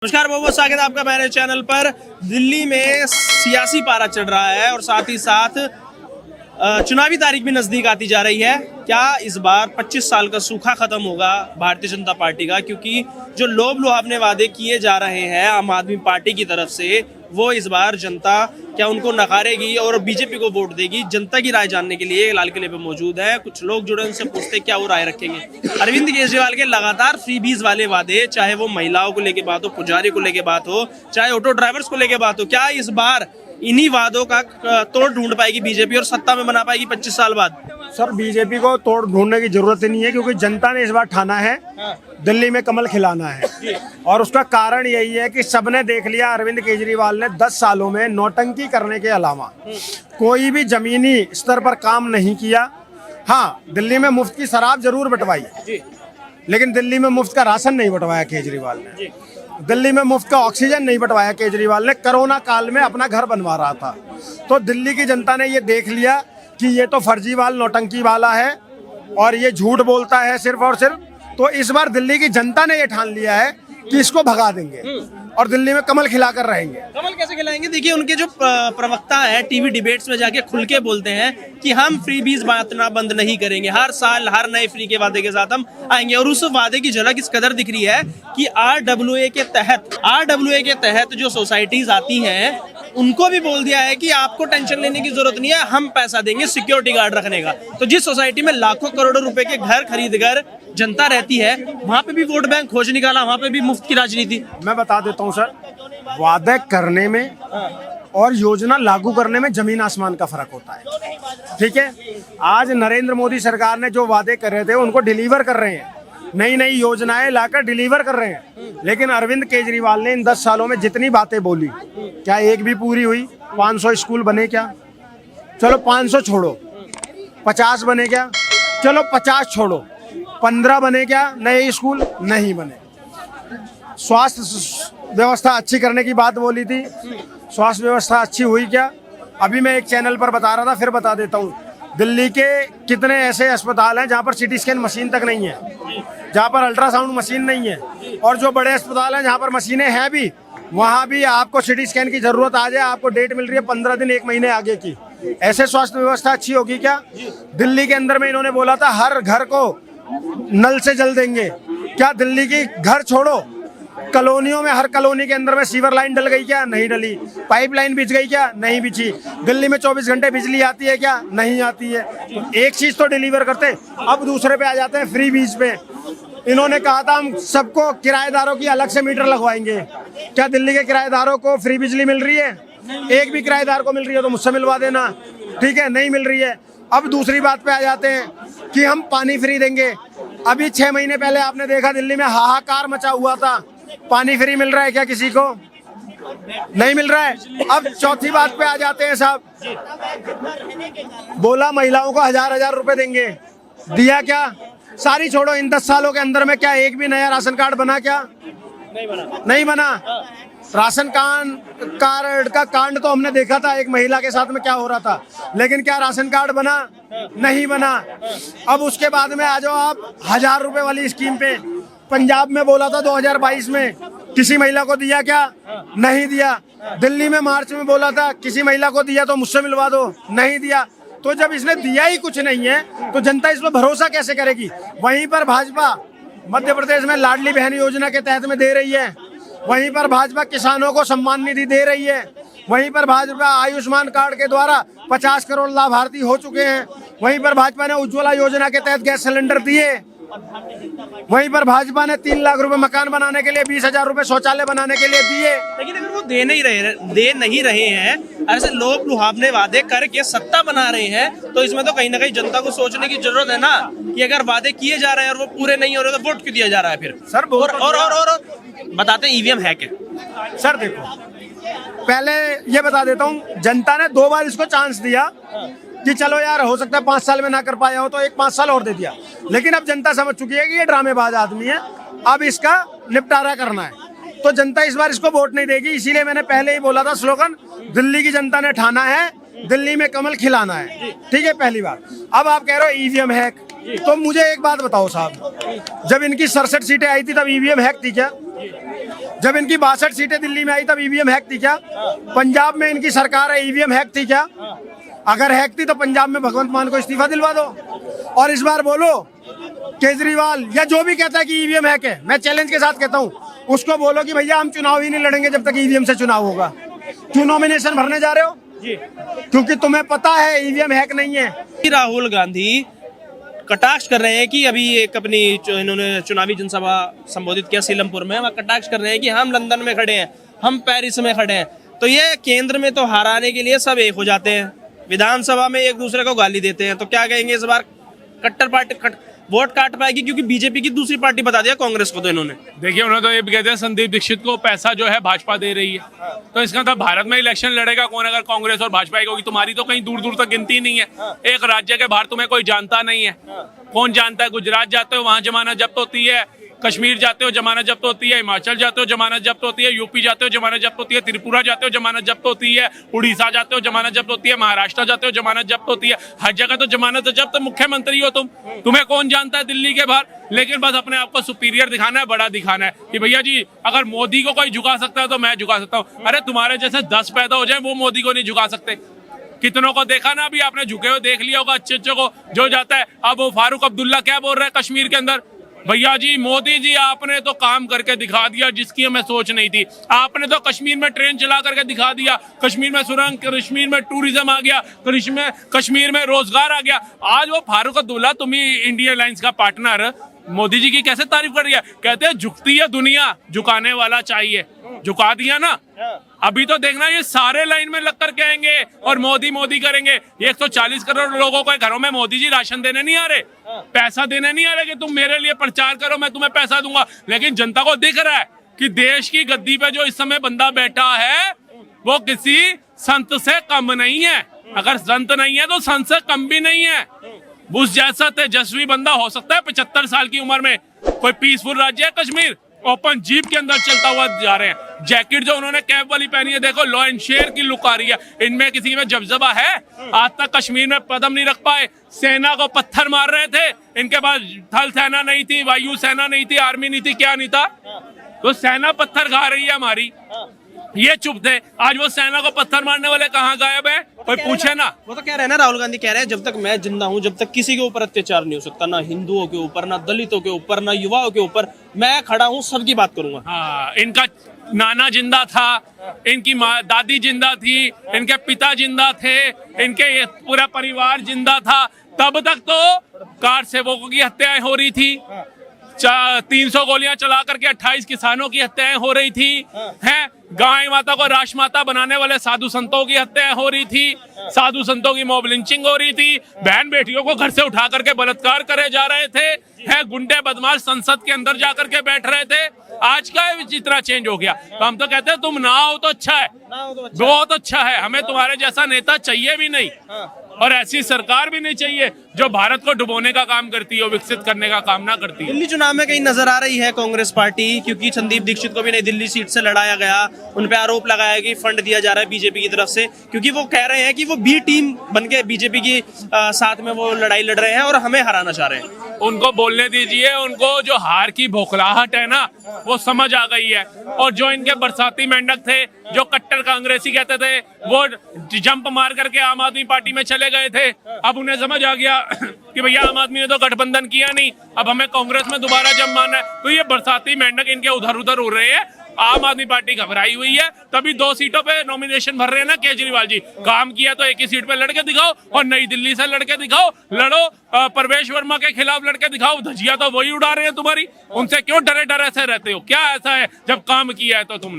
नमस्कार, बहुत बहुत स्वागत है आपका मेरे चैनल पर। दिल्ली में सियासी पारा चढ़ रहा है और साथ ही साथ चुनावी तारीख भी नज़दीक आती जा रही है। क्या इस बार 25 साल का सूखा खत्म होगा भारतीय जनता पार्टी का? क्योंकि जो लोभ लुभावने वादे किए जा रहे हैं आम आदमी पार्टी की तरफ से, वो इस बार जनता क्या उनको नकारेगी और बीजेपी को वोट देगी? जनता की राय जानने के लिए लाल किले पे मौजूद है कुछ लोग जुड़े, उनसे पूछते क्या वो राय रखेंगे। अरविंद केजरीवाल के लगातार फ्रीबीज वाले वादे, चाहे वो महिलाओं को लेके बात हो, पुजारी को लेके बात हो, चाहे ऑटो ड्राइवर्स को लेके बात हो, क्या इस बार इन्हीं वादों का तोड़ ढूंढ पाएगी बीजेपी और सत्ता में बना पाएगी 25 साल बाद? सर, बीजेपी को तोड़ ढूंढने की जरूरत ही नहीं है, क्योंकि जनता ने इस बार ठाना है दिल्ली में कमल खिलाना है। और उसका कारण यही है कि सबने देख लिया, अरविंद केजरीवाल ने 10 सालों में नौटंकी करने के अलावा कोई भी जमीनी स्तर पर काम नहीं किया। हाँ, दिल्ली में मुफ्त की शराब जरूर बंटवाई, लेकिन दिल्ली में मुफ्त का राशन नहीं बंटवाया केजरीवाल ने। दिल्ली में मुफ्त का ऑक्सीजन नहीं बंटवाया केजरीवाल ने। कोरोना काल में अपना घर बनवा रहा था। तो दिल्ली की जनता ने ये देख लिया कि ये तो फर्जीवाल नौटंकी वाला है और ये झूठ बोलता है सिर्फ और सिर्फ। तो इस बार दिल्ली की जनता ने ये ठान लिया है कि इसको भगा देंगे और दिल्ली में कमल खिलाकर रहेंगे। कमल कैसे खिलाएंगे? देखिए, उनके जो प्रवक्ता है टीवी डिबेट्स में जाके खुल के बोलते हैं कि हम फ्रीबीज बांटना बंद नहीं करेंगे, हर साल हर नए फ्री के वादे के साथ हम आएंगे। और उस वादे की झलक इस कदर दिख रही है कि आरडब्ल्यूए के तहत जो सोसाइटीज आती हैं उनको भी बोल दिया है कि आपको टेंशन लेने की जरूरत नहीं है, हम पैसा देंगे सिक्योरिटी गार्ड रखने का। तो जिस सोसाइटी में लाखों करोड़ों रुपए के घर खरीद कर जनता रहती है, वहां पे भी वोट बैंक खोज निकाला, वहां पे भी मुफ्त की राजनीति। मैं बता देता हूँ सर, वादे करने में और योजना लागू करने में जमीन आसमान का फर्क होता है। ठीक है, आज नरेंद्र मोदी सरकार ने जो वादे कर रहे थे उनको डिलीवर कर रहे हैं, नई नई योजनाएं लाकर डिलीवर कर रहे हैं। लेकिन अरविंद केजरीवाल ने इन 10 सालों में जितनी बातें बोली, क्या एक भी पूरी हुई? 500 स्कूल बने क्या? चलो 500 छोड़ो। 50 बने क्या? चलो 50 छोड़ो। 15 बने क्या नए स्कूल? नहीं बने। स्वास्थ्य व्यवस्था अच्छी करने की बात बोली थी, स्वास्थ्य व्यवस्था अच्छी हुई क्या? अभी मैं एक चैनल पर बता रहा था, फिर बता देता हूँ। दिल्ली के कितने ऐसे अस्पताल हैं जहाँ पर सीटी स्कैन मशीन तक नहीं है, जहाँ पर अल्ट्रासाउंड मशीन नहीं है, और जो बड़े अस्पताल हैं जहाँ पर मशीनें हैं भी, वहाँ भी आपको सीटी स्कैन की जरूरत आ जाए, आपको डेट मिल रही है 15 दिन 1 महीने आगे की। ऐसे स्वास्थ्य व्यवस्था अच्छी होगी क्या? दिल्ली के अंदर में इन्होंने बोला था हर घर को नल से जल देंगे। क्या दिल्ली की घर छोड़ो, कॉलोनियों में, हर कॉलोनी के अंदर में सीवर लाइन डल गई क्या? नहीं डली। पाइपलाइन बिछ गई क्या? नहीं बिछी। दिल्ली में 24 घंटे बिजली आती है क्या? नहीं आती है। एक चीज तो डिलीवर करते, अब दूसरे पे आ जाते हैं, फ्री बीज पे। इन्होंने कहा था हम सबको किराएदारों की अलग से मीटर लगवाएंगे। क्या दिल्ली के किराएदारों को फ्री बिजली मिल रही है? एक भी किराएदार को मिल रही है तो मुझसे मिलवा देना। ठीक है, नहीं मिल रही है। अब दूसरी बात पे आ जाते हैं कि हम पानी फ्री देंगे। अभी 6 महीने पहले आपने देखा दिल्ली में हाहाकार मचा हुआ था। पानी फ्री मिल रहा है क्या किसी को? नहीं मिल रहा है। अब चौथी बात पे आ जाते हैं साहब, बोला महिलाओं को 1000 रुपए देंगे, दिया क्या? सारी छोड़ो, इन 10 सालों के अंदर में क्या एक भी नया राशन कार्ड बना क्या? नहीं बना। राशन कार्ड का कांड तो हमने देखा था, एक महिला के साथ में क्या हो रहा था, लेकिन क्या राशन कार्ड बना? नहीं बना। अब उसके बाद में आ जाओ आप 1000 रुपए वाली स्कीम पे। पंजाब में बोला था 2022 में, किसी महिला को दिया क्या? नहीं दिया। दिल्ली में मार्च में बोला था किसी महिला को दिया तो मुझसे मिलवा दो, नहीं दिया। तो जब इसने दिया ही कुछ नहीं है तो जनता इस पर भरोसा कैसे करेगी? वहीं पर भाजपा मध्य प्रदेश में लाडली बहन योजना के तहत में दे रही है, वहीं पर भाजपा किसानों को सम्मान निधि दे रही है, वहीं पर भाजपा आयुष्मान कार्ड के द्वारा 50 करोड़ लाभार्थी हो चुके हैं, वहीं पर भाजपा ने उज्ज्वला योजना के तहत गैस सिलेंडर दिए, वहीं पर भाजपा ने 3 लाख रुपए मकान बनाने के लिए, 20,000 रुपए शौचालय बनाने के लिए दिए। लेकिन अगर वो दे नहीं रहे हैं, ऐसे लोभ लुभावने वादे करके सत्ता बना रहे हैं, तो इसमें तो कहीं ना कहीं जनता को सोचने की जरूरत है ना कि अगर वादे किए जा रहे हैं और वो पूरे नहीं हो रहे तो वोट क्यों दिया जा रहा है फिर? सर और बताते हैं ईवीएम है क्या? सर देखो, पहले ये बता देता हूँ, जनता ने 2 बार इसको चांस दिया कि चलो यार हो सकता है 5 साल में ना कर पाया हो, तो एक 5 साल और दे दिया। लेकिन अब जनता समझ चुकी है कि ये ड्रामेबाज आदमी है, अब इसका निपटारा करना है, तो जनता इस बार इसको वोट नहीं देगी। इसीलिए मैंने पहले ही बोला था स्लोगन, दिल्ली की जनता ने ठाना है दिल्ली में कमल खिलाना है। ठीक है, पहली बात। अब आप कह रहे हो ईवीएम हैक, तो मुझे एक बात बताओ साहब, जब इनकी 67 सीटें आई थी तब ईवीएम हैक थी क्या? जब इनकी 62 सीटें दिल्ली में आई तब ईवीएम हैक थी क्या? पंजाब में इनकी सरकार है, ईवीएम हैक थी क्या? अगर हैक थी तो पंजाब में भगवंत मान को इस्तीफा दिलवा दो। और इस बार बोलो केजरीवाल या जो भी कहता है कि ईवीएम हैक है, मैं चैलेंज के साथ कहता हूँ, उसको बोलो कि भैया हम चुनाव ही नहीं लड़ेंगे जब तक ईवीएम से चुनाव होगा। क्यों नॉमिनेशन भरने जा रहे हो? जी, क्योंकि तुम्हें पता है ईवीएम हैक नहीं है। राहुल गांधी कटाक्ष कर रहे हैं कि अभी एक अपनी इन्होंने चुनावी जनसभा संबोधित किया सीलमपुर में, वहाँ कटाक्ष कर रहे हैं कि हम लंदन में खड़े हैं, हम पेरिस में खड़े हैं। तो ये केंद्र में तो हराने के लिए सब एक हो जाते हैं, विधानसभा में एक दूसरे को गाली देते हैं। तो क्या कहेंगे इस बार कट्टर पार्टी वोट काट पाएगी? क्योंकि बीजेपी की दूसरी पार्टी बता दिया कांग्रेस को तो इन्होंने। देखिए, उन्होंने तो ये भी कहते हैं संदीप दीक्षित को पैसा जो है भाजपा दे रही है, तो इसका मतलब भारत में इलेक्शन लड़ेगा कौन अगर कांग्रेस और भाजपा की होगी? तुम्हारी तो कहीं दूर दूर तक गिनती नहीं है, एक राज्य के बाहर तुम्हें कोई जानता नहीं है। कौन जानता है? गुजरात जाते हो वहां जमानत जब्त होती है, कश्मीर जाते हो जमानत जब्त होती है, हिमाचल जाते हो जमानत जब्त होती है, यूपी जाते हो जमानत जब्त होती है, त्रिपुरा जाते हो जमानत जब्त होती है, उड़ीसा जाते हो जमानत जब्त होती है, महाराष्ट्र जाते हो जमानत जब्त होती है। हर जगह तो जमानत जब्त मुख्यमंत्री हो तुम, तुम्हें कौन जानता है दिल्ली के बाहर? लेकिन बस अपने आप को सुपीरियर दिखाना है, बड़ा दिखाना है कि भैया जी अगर मोदी को कोई झुका सकता है तो मैं झुका सकता हूँ। अरे तुम्हारे जैसे 10 पैदा हो जाए वो मोदी को नहीं झुका सकते। कितनों को देखा ना, अभी आपने झुके हुए देख लिया होगा अच्छे को जो जाता है। अब वो फारूक अब्दुल्ला क्या बोल रहा है कश्मीर के अंदर? भैया जी मोदी जी आपने तो काम करके दिखा दिया जिसकी हमें सोच नहीं थी। आपने तो कश्मीर में ट्रेन चला करके दिखा दिया, कश्मीर में सुरंग, कश्मीर में टूरिज्म आ गया, कश्मीर में रोजगार आ गया। आज वो फारूक अब्दुल्ला, तुम ही इंडियन एयरलाइंस का पार्टनर, मोदी जी की कैसे तारीफ कर रही है? कहते हैं झुकती है दुनिया, झुकाने वाला चाहिए। झुका दिया ना, अभी तो देखना ये सारे लाइन में लग कर के आएंगे और मोदी मोदी करेंगे। 140 करोड़ लोगों को घरों में मोदी जी राशन देने नहीं आ रहे, पैसा देने नहीं आ रहे कि तुम मेरे लिए प्रचार करो मैं तुम्हें पैसा दूंगा। लेकिन जनता को दिख रहा है कि देश की गद्दी पे जो इस समय बंदा बैठा है वो किसी संत से कम नहीं है। अगर संत नहीं है तो संत से कम भी नहीं है। बुश जैसा तेजस्वी बंदा हो सकता है 75 साल की उम्र में। कोई पीसफुल राज्य है कश्मीर, ओपन जीप के अंदर चलता हुआ जा रहे हैं। जैकेट जो उन्होंने कैप वाली पहनी है, देखो लॉ एंड शेयर की लुक आ रही है। इनमें किसी में जबजबा है? आज तक कश्मीर में कदम नहीं रख पाए। सेना को पत्थर मार रहे थे, इनके पास थल सेना नहीं थी, वायु सेना नहीं थी, आर्मी नहीं थी, क्या नहीं था। तो सेना पत्थर खा रही है हमारी, ये चुप थे। आज वो सेना को पत्थर मारने वाले कहाँ गायब है? कोई पूछे ना। वो तो कह रहे हैं ना, राहुल गांधी कह रहे हैं जब तक मैं जिंदा हूं जब तक किसी के ऊपर अत्याचार नहीं हो सकता, ना हिंदुओं के ऊपर, ना दलितों के ऊपर, ना युवाओं के ऊपर। मैं खड़ा हूं, सबकी बात करूंगा। हाँ, इनका नाना जिंदा था, इनकी माँ दादी जिंदा थी, इनके पिता जिंदा थे, इनके ये पूरा परिवार जिंदा था। तब तक तो कार सेवकों की हत्याएं हो रही थी, 300 गोलियां चला करके 28 किसानों की हत्याएं हो रही थी, हैं गाय माता को राजमाता बनाने वाले साधु संतों की हत्याएं हो रही थी, साधु संतों की मॉब लिंचिंग हो रही थी, बहन बेटियों को घर से उठा करके बलात्कार करे जा रहे थे, हैं गुंडे बदमाश संसद के अंदर जाकर के बैठ रहे थे। आज का इतना चेंज हो गया। तो हम तो कहते हैं तुम ना हो तो अच्छा है, बहुत अच्छा है। हमें तुम्हारे जैसा नेता चाहिए भी नहीं और ऐसी सरकार भी नहीं चाहिए जो भारत को डुबोने का काम करती है, विकसित करने का काम ना करती है। दिल्ली चुनाव में कहीं नजर आ रही है कांग्रेस पार्टी, क्योंकि संदीप दीक्षित को भी नई दिल्ली सीट से लड़ाया गया, उन पे आरोप लगाया कि फंड दिया जा रहा है बीजेपी की तरफ से, क्योंकि वो कह रहे हैं कि वो बी टीम बनके बीजेपी की साथ में वो लड़ाई लड़ रहे हैं और हमें हराना चाह रहे हैं। उनको बोलने दीजिए, उनको जो हार की बौखलाहट है ना वो समझ आ गई है। और जो इनके बरसाती मेंढक थे, जो कट्टर कांग्रेसी कहते थे, वो जंप मार करके आम आदमी पार्टी में चले गए थे। अब उन्हें समझ आ गया कि भैया आम आदमी ने तो गठबंधन किया नहीं, अब हमें कांग्रेस में दोबारा जंप मारना है। तो ये बरसाती मेंढक इनके उधर उधर उड़ रहे हैं। आम आदमी पार्टी घबराई हुई है, तभी 2 सीटों पे नॉमिनेशन भर रहे हैं ना केजरीवाल जी। काम किया तो एक ही सीट पे लड़के दिखाओ और नई दिल्ली से लड़के दिखाओ, लड़ो। परवेश वर्मा के खिलाफ लड़के दिखाओ, धजिया तो वही उड़ा रहे हैं तुम्हारी। उनसे क्यों डरे डरे से रहते हो? क्या ऐसा है जब काम किया है तो तुमने